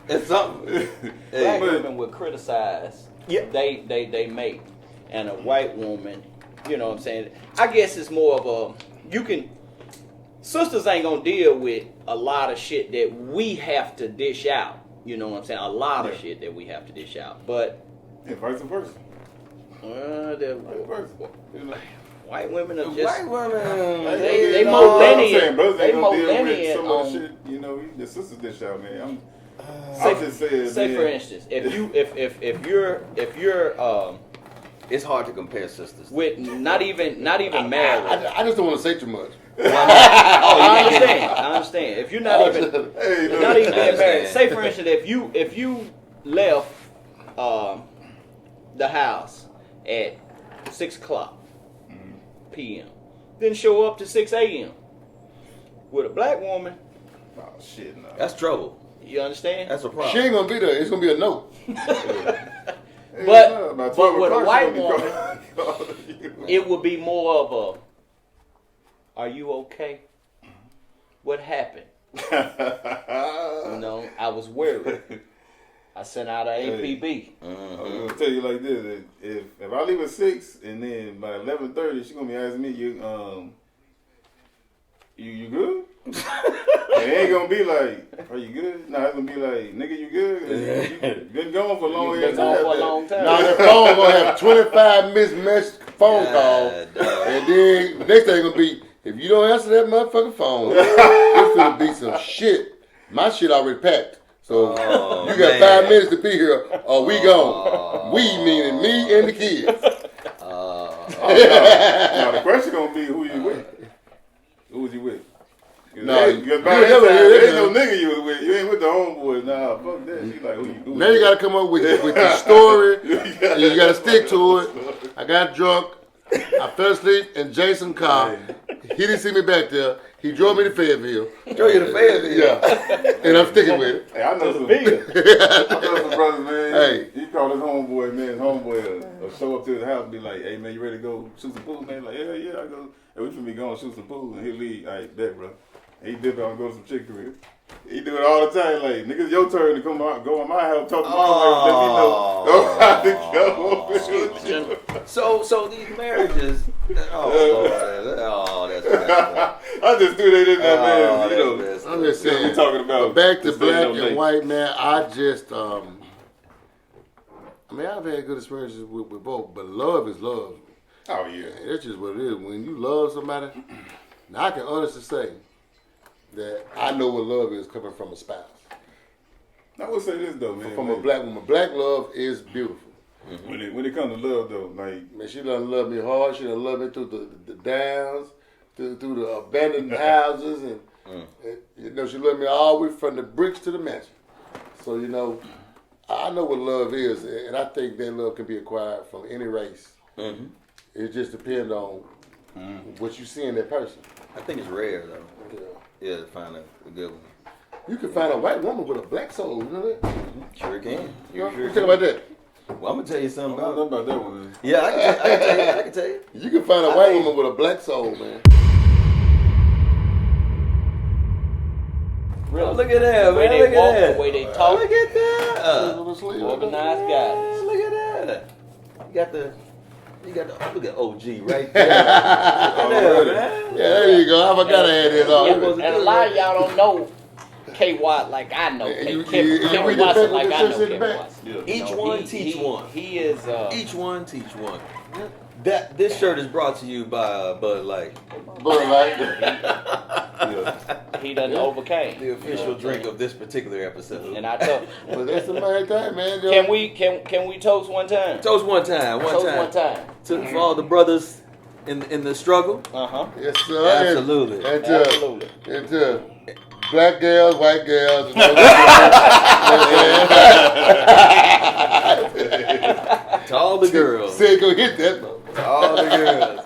It's something. Black But- women will criticize. Yeah. They make, and a white woman, you know what I'm saying. I guess it's more of a sisters ain't gonna deal with a lot of shit that we have to dish out. You know what I'm saying? A lot of Yeah. shit that we have to dish out. But and vice versa. the Vice versa. You know. white women are just. White woman. They No, more I'm lenient. saying brothers They ain't more gonna deal with lenient some of the on. shit. You know, the sisters dish out, man. Say, I'm just saying. say man. for instance, if you're It's hard to compare sisters. with not even married. I just don't want to say too much. I understand. If you're not even Hey, look. not even I being understand. married. Say for instance, if you left the house at 6:00 p.m., then show up to 6 a.m. with a black woman, Oh shit, no. That's trouble. You understand? That's a problem. She ain't gonna be there. It's gonna be a note. But About 12 with a o'clock, white she woman, gonna be calling you. it would be more of a, are you okay? What happened? You know, I was worried. I sent out an APB. I'm gonna tell you like this: if I leave at 6 and then by 11:30 she's gonna be asking me, you good? It ain't gonna be like, are you good? No, it's gonna be like, nigga, you good? You been going for a long Been gone for a long time. Now that phone gonna have 25 missed phone calls, and then next thing gonna be, if you don't answer that motherfucking phone, it's gonna be some shit. My shit already packed. So you got 5 minutes to be here, or we gone. We meaning me and the kids. Now the question gonna be, who you with? Who was you with? No, Because by that time, there ain't no nigga you was with. You ain't with the homeboys. Nah, fuck that. She like, who you? Now you gotta come up with the story, and you gotta stick to it. I got drunk, I fell asleep in Jason's car. He didn't see me back there. He drove me to Fayetteville. Throw you to Fayetteville. Yeah, and I'm sticking with it. Hey, I know some brothers, man. Hey. He called his homeboy, man. His homeboy will show up to his house and be like, hey, man, you ready to go shoot some pool, man? Like, yeah. I go, hey, we finna be going shoot some pool. And he'll leave. All right, bet, bro. And he dip out and go to some chick career. He do it all the time. Like, nigga, it's your turn to come out, go in my house, talk to my wife, let me know. So these marriages. Oh, that's bad. I just threw that in there, man. You know, I'm just saying. we talking about Back to this black ain't no and date. white, man. I just, I mean, I've had good experiences with both, but love is love. Oh yeah. And that's just what it is. When you love somebody, now I can honestly say that I know what love is coming from a spouse. I will say this though, man. From a black woman. Black love is beautiful. When it comes to love though, like Man, she done love me hard. She done love me through the downs, through the abandoned houses, and you know, she loved me all the way from the bricks to the mansion. So, you know, I know what love is, and I think that love can be acquired from any race. Mm-hmm. It just depends on what you see in that person. I think it's rare though. Yeah. Yeah, to find a good one. You can find a white woman with a black soul, you know that? Sure can. You What sure you can. think about that? Well, I'm gonna tell you I something don't know about. about that one. Yeah, I can tell you. You can find a white woman with a black soul, man. Really. Look at that, The way man. they Look at walk, that. the way they talk. Look at that. Organized guys. Look at that. You got the look at OG right there. Oh, Look at really? that, man. Yeah, there you go. I forgot I had that on. Yeah, and a lot of y'all don't know K. Watt like I know. You Kim read the Watson paper like with I the know shit in Kim the back? Watson. Yeah. Each one teach one. He is. Each one teach one. This shirt is brought to you by Bud Light, Bud Light. He done overcame. the official drink of this particular episode. And I told. But that's the main thing, man. Can we toast one time? Toast one time. Toast one time. For all the brothers in the struggle. Yes, sir. Absolutely. Absolutely. And to black girls, white girls. To all the girls. Say go hit that, though. To all the girls.